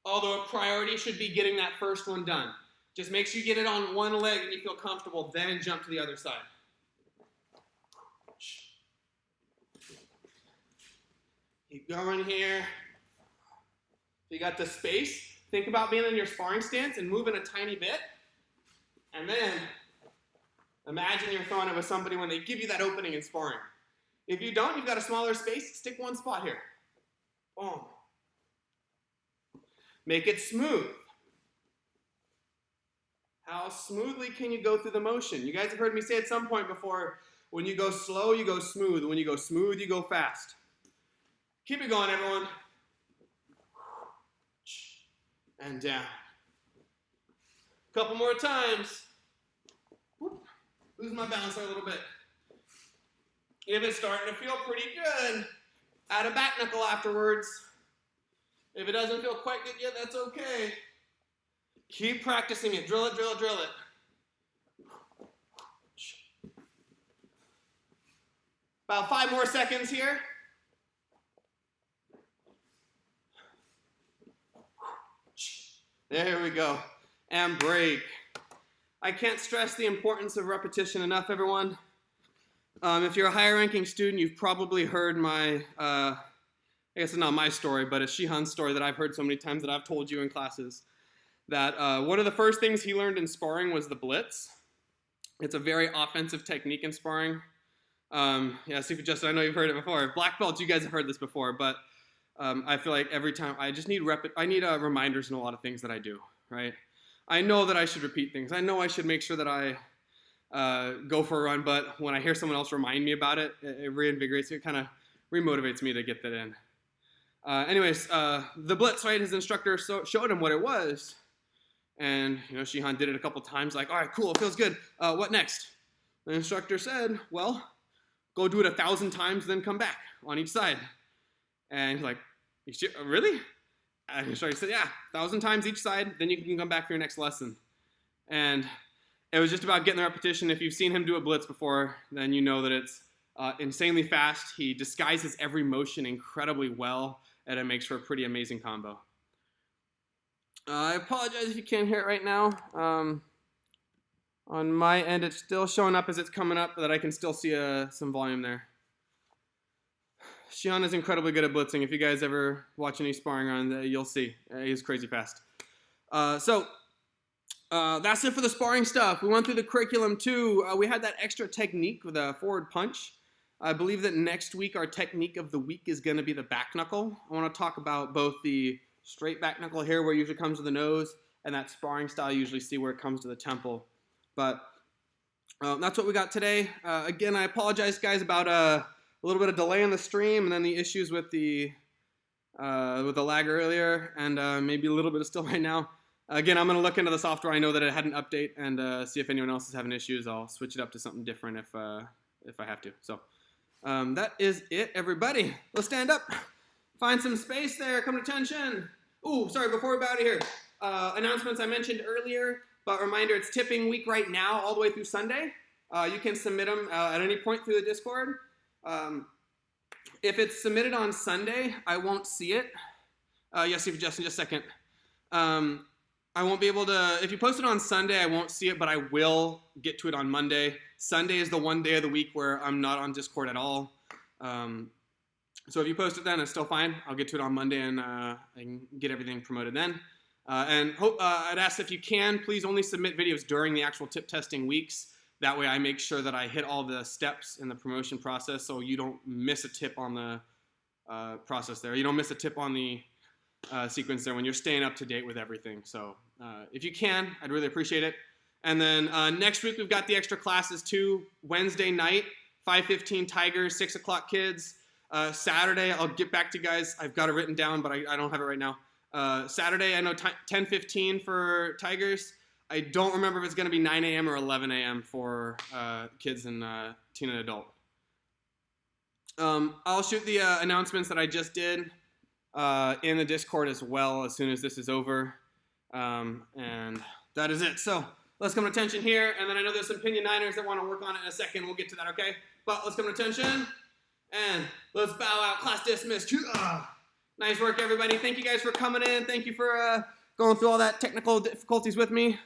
although a priority should be getting that first one done. Just make sure you get it on one leg and you feel comfortable, then jump to the other side. Keep going here. If you got the space, think about being in your sparring stance and moving a tiny bit. And then imagine you're throwing it with somebody when they give you that opening in sparring. If you don't, you've got a smaller space, stick one spot here. Boom. Make it smooth. How smoothly can you go through the motion? You guys have heard me say at some point before, when you go slow, you go smooth. When you go smooth, you go fast. Keep it going, everyone. And down. Couple more times. Whoop. Lose my balance there a little bit. If it's starting to feel pretty good, add a back knuckle afterwards. If it doesn't feel quite good yet, that's okay. Keep practicing it. Drill it, drill it, drill it. About 5 more seconds here. There we go. And break. I can't stress the importance of repetition enough, everyone. If you're a higher ranking student, you've probably heard my, I guess it's not my story, but it's Shihan's story that I've heard so many times that I've told you in classes. That one of the first things he learned in sparring was the blitz. It's a very offensive technique in sparring. Yeah, Steve Justin, I know you've heard it before. Black belts, you guys have heard this before, but I feel like every time I just need reminders in a lot of things that I do, right? I know that I should repeat things. I know I should make sure that I go for a run, but when I hear someone else remind me about it, it reinvigorates me. It kind of remotivates me to get that in. Anyways, the blitz, right? His instructor showed him what it was, and Shihan did it a couple times. Like, all right, cool, it feels good. What next? The instructor said, well, go do it 1,000 times, then come back on each side. And he's like, really? And the instructor said, yeah, 1,000 times each side, then you can come back for your next lesson. And it was just about getting the repetition. If you've seen him do a blitz before, then you know that it's insanely fast. He disguises every motion incredibly well, and it makes for a pretty amazing combo. I apologize if you can't hear it right now. On my end, it's still showing up as it's coming up, but I can still see some volume there. Shihan is incredibly good at blitzing. If you guys ever watch any sparring on, you'll see. He's crazy fast. So that's it for the sparring stuff. We went through the curriculum too. We had that extra technique with a forward punch. I believe that next week our technique of the week is going to be the back knuckle. I want to talk about both the straight back knuckle here where it usually comes to the nose and that sparring style you usually see where it comes to the temple. But that's what we got today. Again, I apologize, guys, about a little bit of delay in the stream and then the issues with the lag earlier and maybe a little bit of still right now. Again, I'm going to look into the software. I know that it had an update and see if anyone else is having issues. I'll switch it up to something different if I have to. So that is it, everybody. Let's stand up. Find some space there. Come to attention. Ooh, sorry, before we bow out of here. Announcements I mentioned earlier, but reminder, it's tipping week right now all the way through Sunday. You can submit them at any point through the Discord. If it's submitted on Sunday, I won't see it. Yes, Steve Justin, just a second. I won't be able to, if you post it on Sunday, I won't see it, but I will get to it on Monday. Sunday is the one day of the week where I'm not on Discord at all. So if you post it then, it's still fine. I'll get to it on Monday and I can get everything promoted then. I'd ask if you can, please only submit videos during the actual tip testing weeks. That way I make sure that I hit all the steps in the promotion process so you don't miss a tip on the process there. You don't miss a tip on the sequence there when you're staying up to date with everything. So if you can, I'd really appreciate it. And then next week we've got the extra classes too. Wednesday night, 5:15 Tigers, 6 o'clock kids. Saturday, I'll get back to you guys. I've got it written down, but I don't have it right now. Saturday, I know 10:15 for Tigers. I don't remember if it's going to be 9 a.m. or 11 a.m. for kids and teen and adult. I'll shoot the announcements that I just did in the Discord as well as soon as this is over. And that is it. So let's come to attention here. And then I know there's some Pinion Niners that want to work on it in a second. We'll get to that, okay? But let's come to attention. And let's bow out. Class dismissed. Nice work, everybody. Thank you guys for coming in. Thank you for going through all that technical difficulties with me.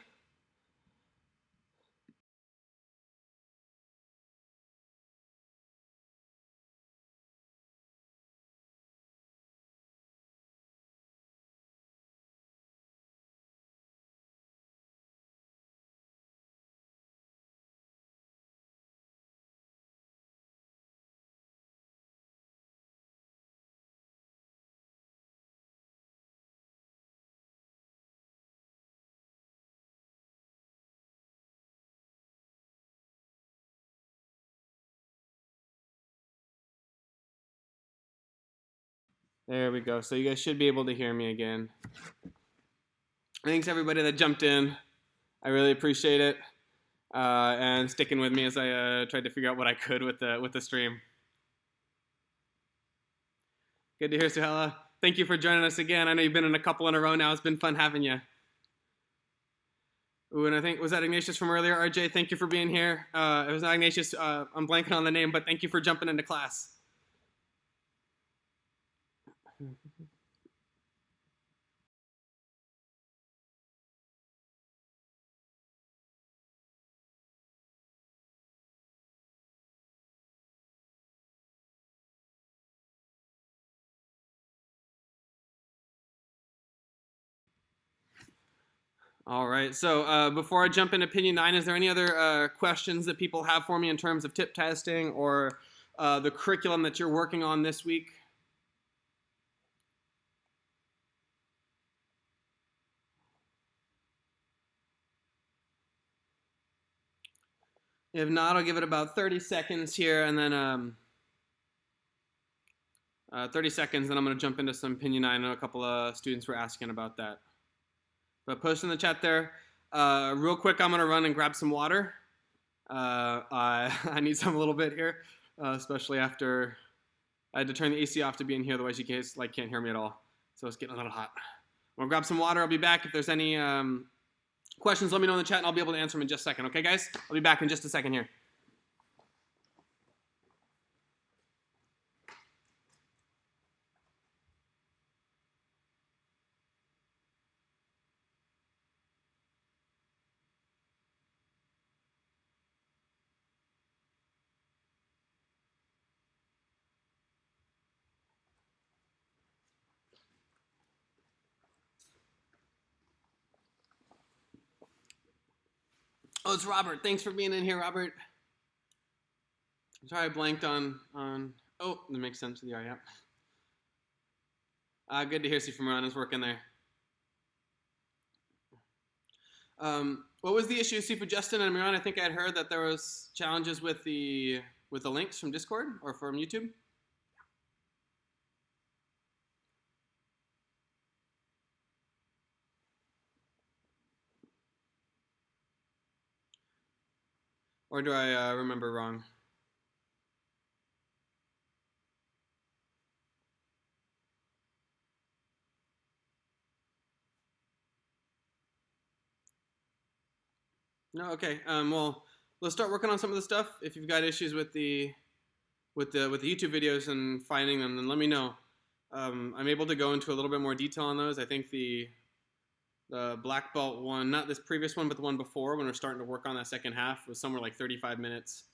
There we go. So you guys should be able to hear me again. Thanks everybody that jumped in. I really appreciate it. and sticking with me as I tried to figure out what I could with the stream. Good to hear, Suhela. Thank you for joining us again. I know you've been in a couple in a row now. It's been fun having you. Ooh, and I think, was that Ignatius from earlier? RJ, thank you for being here. It was not Ignatius. I'm blanking on the name, but thank you for jumping into class. All right. So before I jump into Opinion 9, is there any other questions that people have for me in terms of tip testing or the curriculum that you're working on this week? If not, I'll give it about 30 seconds here, and then 30 seconds, then I'm going to jump into some Opinion 9. I know a couple of students were asking about that. But post in the chat there. Real quick, I'm going to run and grab some water. I need some a little bit here, especially after I had to turn the AC off to be in here. Otherwise, you guys can't hear me at all. So it's getting a little hot. I'm going to grab some water. I'll be back. If there's any questions, let me know in the chat, and I'll be able to answer them in just a second. Okay, guys? I'll be back in just a second here. Oh, it's Robert. Thanks for being in here, Robert. I'm sorry I blanked on. Oh, that makes sense with the art, yeah. Good to hear you from Ron. Working there. What was the issue, Sifu Justin and Miran? I think I had heard that there was challenges with the links from Discord or from YouTube. Or do I remember wrong? No, okay. Well, let's start working on some of the stuff. If you've got issues with the YouTube videos and finding them, then let me know. I'm able to go into a little bit more detail on those. I think the black belt one, not this previous one, but the one before, when we're starting to work on that second half, was somewhere like 35 minutes,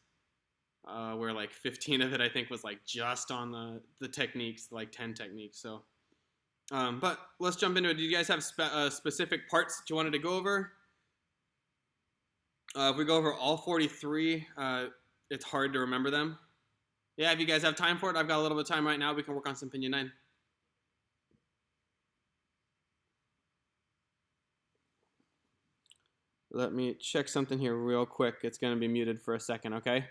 where like 15 of it I think was like just on the techniques, like 10 techniques. So, but let's jump into it. Do you guys have specific parts that you wanted to go over? If we go over all 43, it's hard to remember them. Yeah, if you guys have time for it, I've got a little bit of time right now. We can work on some Opinion 9. Let me check something here real quick. It's going to be muted for a second, okay?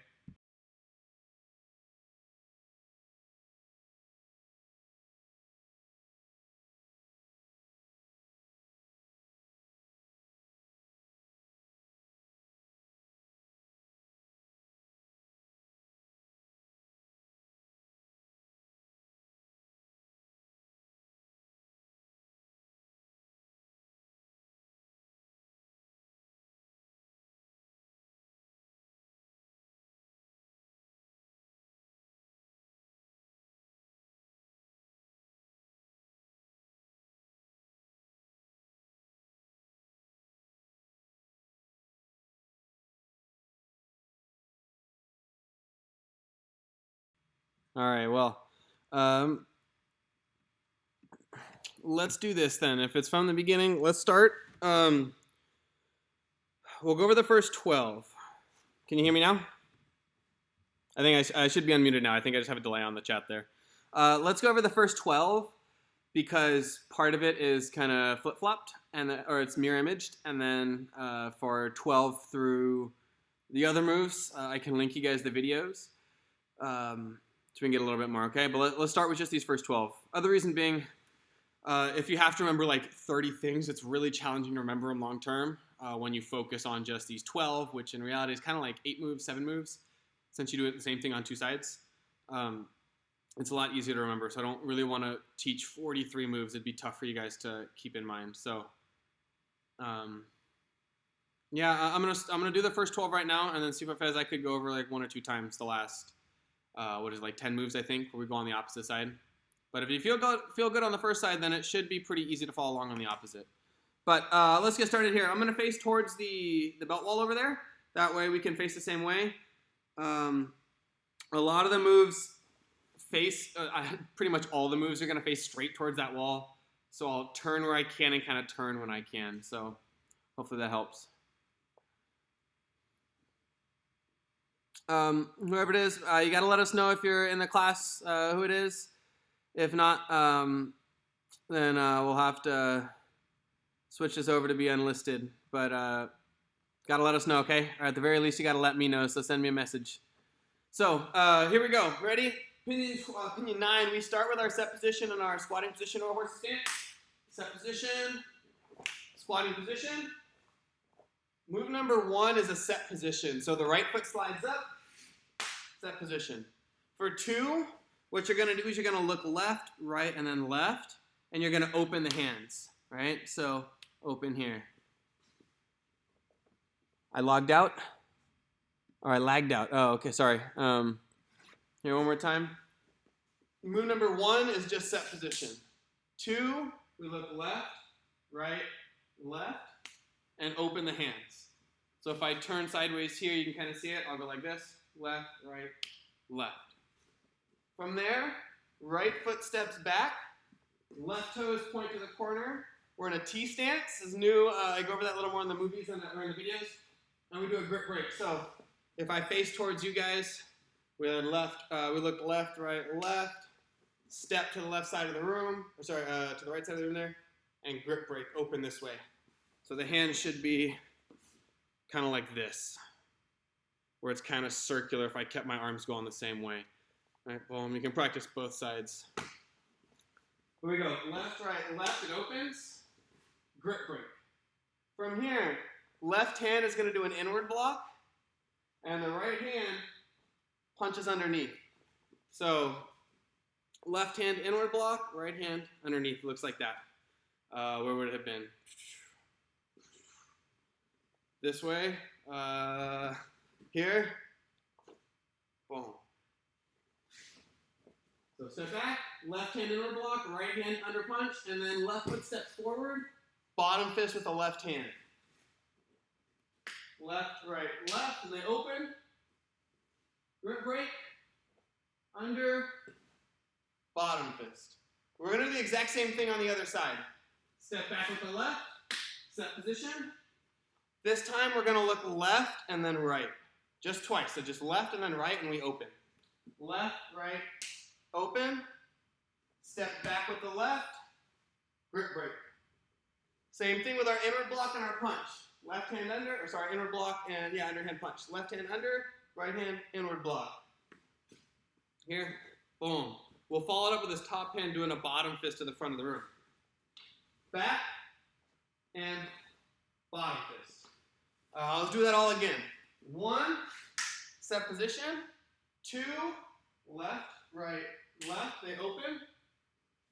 All right, well, let's do this then. If it's from the beginning, let's start. We'll go over the first 12. Can you hear me now? I think I should be unmuted now. I think I just have a delay on the chat there. Let's go over the first 12 because part of it is kind of flip-flopped, or it's mirror imaged. And then for 12 through the other moves, I can link you guys the videos. So we can get a little bit more, okay? But let's start with just these first 12. Other reason being, if you have to remember like 30 things, it's really challenging to remember them long term. when you focus on just these 12, which in reality is kind of like 8 moves, 7 moves, since you do it the same thing on 2 sides. It's a lot easier to remember, so I don't really want to teach 43 moves. It'd be tough for you guys to keep in mind. So, yeah, I'm gonna do the first 12 right now, and then see if I could go over like 1 or 2 times the last, 10 moves, I think, where we go on the opposite side. But if you feel good on the first side, then it should be pretty easy to follow along on the opposite. But let's get started here. I'm gonna face towards the belt wall over there. That way we can face the same way. A lot of the moves pretty much all the moves are going to face straight towards that wall. So I'll turn where I can and kind of turn when I can. So hopefully that helps. Whoever it is, you got to let us know if you're in the class, who it is. If not, then we'll have to switch this over to be unlisted. But got to let us know, okay? Or at the very least, you got to let me know, so send me a message. So here we go. Ready? Pinion 9, we start with our set position and our squatting position or horse stance. Set position, squatting position. Move number 1 is a set position. So the right foot slides up, set position. For 2, what you're going to do is you're going to look left, right, and then left, and you're going to open the hands, right? So open here. I logged out? Or I lagged out. Oh, okay, sorry. Here, one more time. Move number 1 is just set position. 2, we look left, right, left, and open the hands. So if I turn sideways here, you can kind of see it. I'll go like this, left, right, left. From there, right foot steps back, left toes point to the corner. We're in a T stance. This is new. I go over that a little more in the movies or in the videos. And we do a grip break. So if I face towards you guys, we look left, right, left, step to the left side of the room, to the right side of the room there, and grip break, open this way. So the hand should be kind of like this, where it's kind of circular if I kept my arms going the same way. All right, boom, you can practice both sides. Here we go, left, right, left, it opens, grip break. From here, left hand is going to do an inward block, and the right hand punches underneath. So left hand inward block, right hand underneath. Looks like that. Where would it have been? This way. Here. Boom. So step back, left hand inward block, right hand under punch, and then left foot steps forward, bottom fist with the left hand. Left, right, left, and they open. Grip break, under, bottom fist. We're going to do the exact same thing on the other side. Step back with the left, set position. This time we're going to look left and then right. Just twice, so just left and then right, and we open. Left, right, open. Step back with the left, grip break. Same thing with our inward block and our punch. Left hand under, inward block and underhand punch. Left hand under, right hand inward block. Here, boom. We'll follow it up with this top hand doing a bottom fist to the front of the room. Back and bottom fist. Let's do that all again. 1, set position. 2, left, right, left. They open.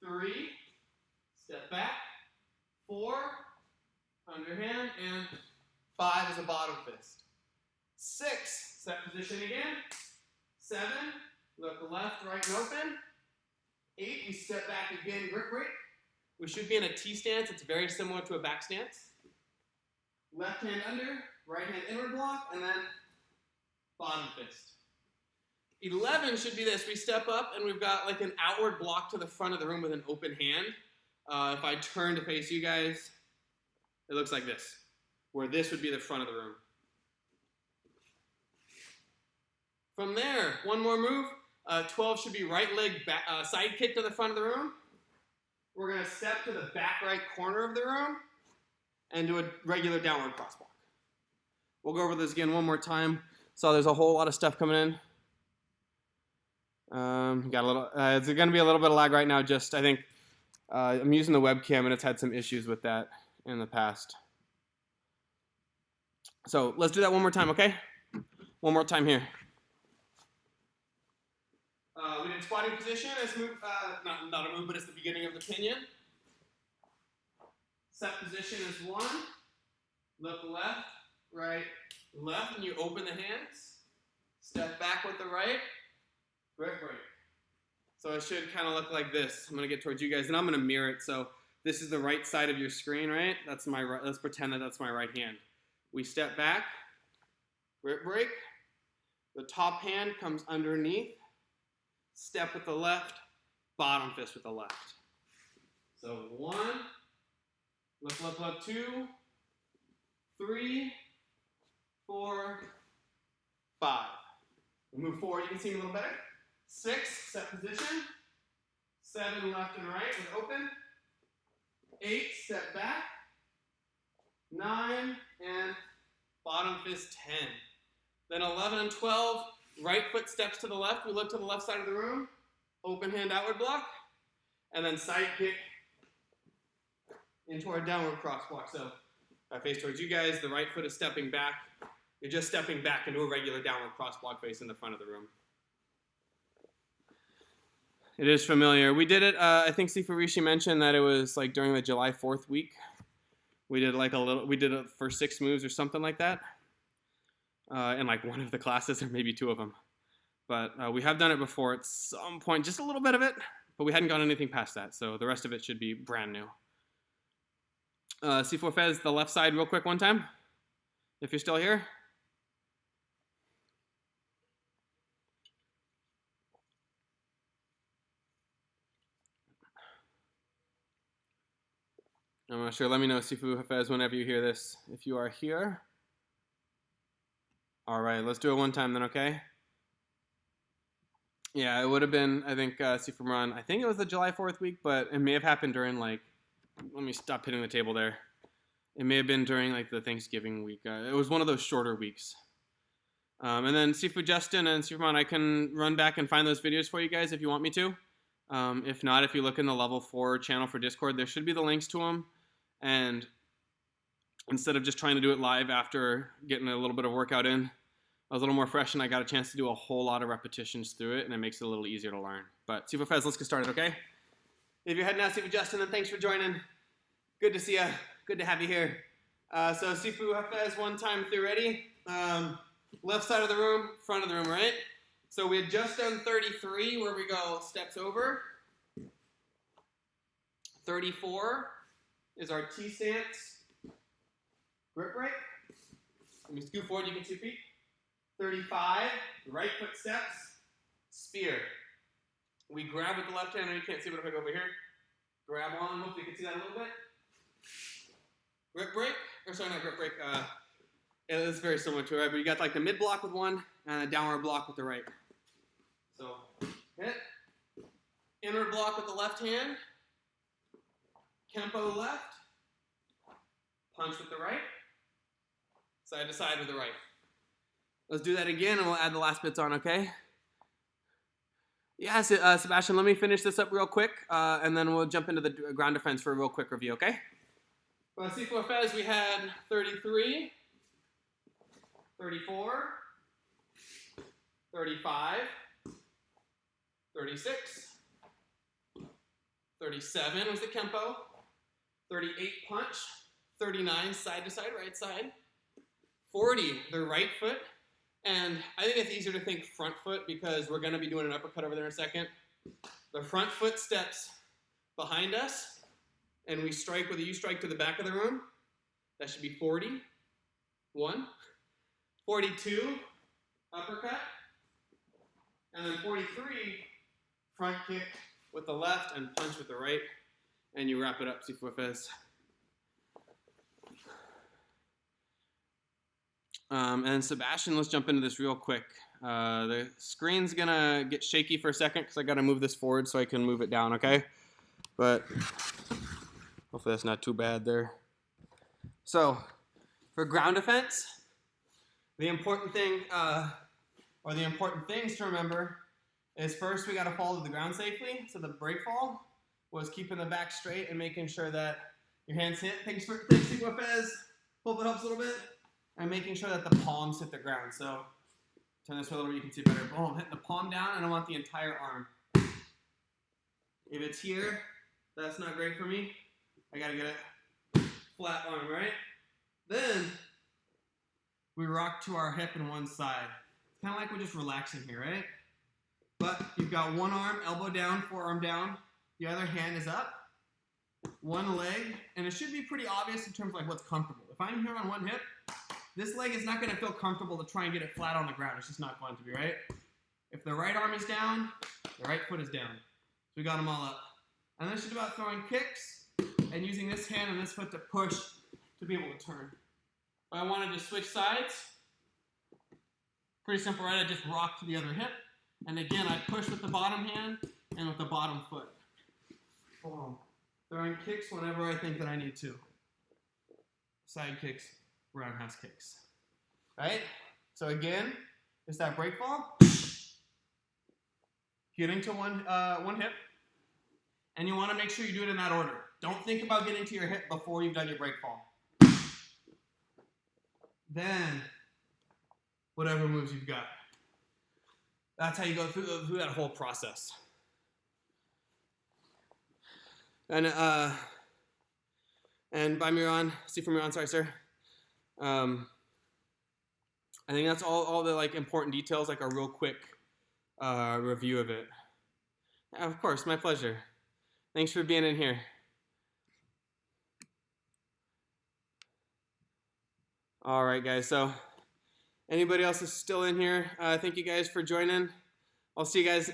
3, step back. 4, underhand, and 5 is a bottom fist. 6, set position again. 7, look left, right, and open. 8, we step back again, grip break. We should be in a T stance. It's very similar to a back stance. Left hand under, right hand inward block, and then bottom fist. 11 should be this. We step up, and we've got like an outward block to the front of the room with an open hand. If I turn to face you guys, it looks like this, where this would be the front of the room. From there, one more move. 12 should be right leg back, side kick to the front of the room. We're going to step to the back right corner of the room and do a regular downward cross block. We'll go over this again one more time. So there's a whole lot of stuff coming in. Got a little. It's going to be a little bit of lag right now. Just I think I'm using the webcam and it's had some issues with that in the past. So let's do that one more time, okay? One more time here. We did squatting position as move, not a move, but it's the beginning of the pinion. Set position is 1. Look left, right, left, and you open the hands. Step back with the right. Grip break. So it should kind of look like this. I'm going to get towards you guys, and I'm going to mirror it. So this is the right side of your screen, right? That's my right. Let's pretend that that's my right hand. We step back, grip break. The top hand comes underneath. Step with the left, bottom fist with the left. So 1, look, 2, 3, 4, 5. We move forward, you can see me a little better. 6, set position. 7, left and right with open. 8, step back. 9, and bottom fist 10. Then 11 and 12, right foot steps to the left. We look to the left side of the room. Open hand outward block. And then side kick into our downward cross block. So if I face towards you guys, the right foot is stepping back. You're just stepping back into a regular downward cross block face in the front of the room. It is familiar. We did it, I think Sifu Rishi mentioned that it was like during the July 4th week. We did like we did it for 6 moves or something like that. In like one of the classes, or maybe 2 of them. But we have done it before at some point, just a little bit of it, but we hadn't gone anything past that, so the rest of it should be brand new. Sifu Fez, the left side real quick one time, if you're still here. I'm not sure, let me know, Sifu Fez, whenever you hear this, if you are here. All right, let's do it one time then, okay? Yeah, it would have been, I think, Sifu Moran, I think it was the July 4th week, but it may have happened during, like, let me stop hitting the table there. It may have been during, like, the Thanksgiving week. It was one of those shorter weeks. And then Sifu Justin and Sifu Moran, I can run back and find those videos for you guys if you want me to. If not, if you look in the level 4 channel for Discord, there should be the links to them. And instead of just trying to do it live after getting a little bit of workout in, I was a little more fresh and I got a chance to do a whole lot of repetitions through it, and it makes it a little easier to learn. But Sifu Fez, let's get started, okay? If you're heading out, Sifu Justin, then thanks for joining. Good to see you. Good to have you here. So Sifu Fez, one time through, ready? Left side of the room, front of the room, right? So we had just done 33, where we go steps over. 34 is our T stance. Grip break. Let me scoot forward, you can see feet. 35, right foot steps, spear. We grab with the left hand, and you can't see, but if I go over here, grab on, hopefully you can see that a little bit. Grip break, or sorry, not grip break, it's very similar to it, right? But you got like the mid block with one, and a downward block with the right. So, hit. Inward block with the left hand. Kempo left. Punch with the right. Side to side with the right. Let's do that again, and we'll add the last bits on, okay? Yeah, Sebastian, let me finish this up real quick, and then we'll jump into the ground defense for a real quick review, okay? Well, Sifu Fez, we had 33, 34, 35, 36, 37 was the Kempo, 38 punch, 39 side to side, right side, 40 the right foot, and I think it's easier to think front foot because we're going to be doing an uppercut over there in a second. The front foot steps behind us, and we strike with a U-strike to the back of the room. That should be 40. 1. 42, uppercut. And then 43, front kick with the left and punch with the right. And you wrap it up, Sifu Fez. And Sebastian, let's jump into this real quick. The screen's gonna get shaky for a second because I gotta move this forward so I can move it down, okay? But hopefully that's not too bad there. So, for ground defense, the important thing, or the important things to remember is first we gotta fall to the ground safely. So the break fall was keeping the back straight and making sure that your hands hit. Thanks, Sifu Fez. Hope it helps a little bit. and making sure that the palms hit the ground. So turn this way a little bit, you can see better. Boom, hitting the palm down, and I want the entire arm. If it's here, that's not great for me. I gotta get it flat arm, right? Then we rock to our hip in one side. It's kind of like we're just relaxing here, right? But you've got one arm, elbow down, forearm down. The other hand is up. One leg, and it should be pretty obvious in terms of like what's comfortable. If I'm here on one hip, this leg is not going to feel comfortable to try and get it flat on the ground. It's just not going to be, right? If the right arm is down, the right foot is down. So we got them all up. And then it's just about throwing kicks and using this hand and this foot to push to be able to turn. If I wanted to switch sides, pretty simple, right? I just rock to the other hip. And again, I push with the bottom hand and with the bottom foot. Boom. Throwing kicks whenever I think that I need to. Side kicks, roundhouse kicks. Right? So again, it's that break fall. Getting to one hip. And you want to make sure you do it in that order. Don't think about getting to your hip before you've done your break fall. Then, whatever moves you've got. That's how you go through that whole process. And by Miran, Steve from Miran, sorry, sir. I think that's all the like important details, like a real quick review of it. Yeah, of course, my pleasure. Thanks for being in here. All right, guys. So, anybody else is still in here? Thank you guys for joining. I'll see you guys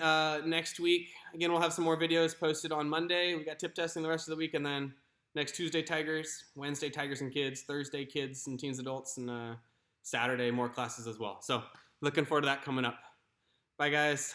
next week. Again, we'll have some more videos posted on Monday. We got tip testing the rest of the week, and then next Tuesday, Tigers. Wednesday, Tigers and Kids. Thursday, Kids and Teens Adults. And Saturday, more classes as well. So, looking forward to that coming up. Bye, guys.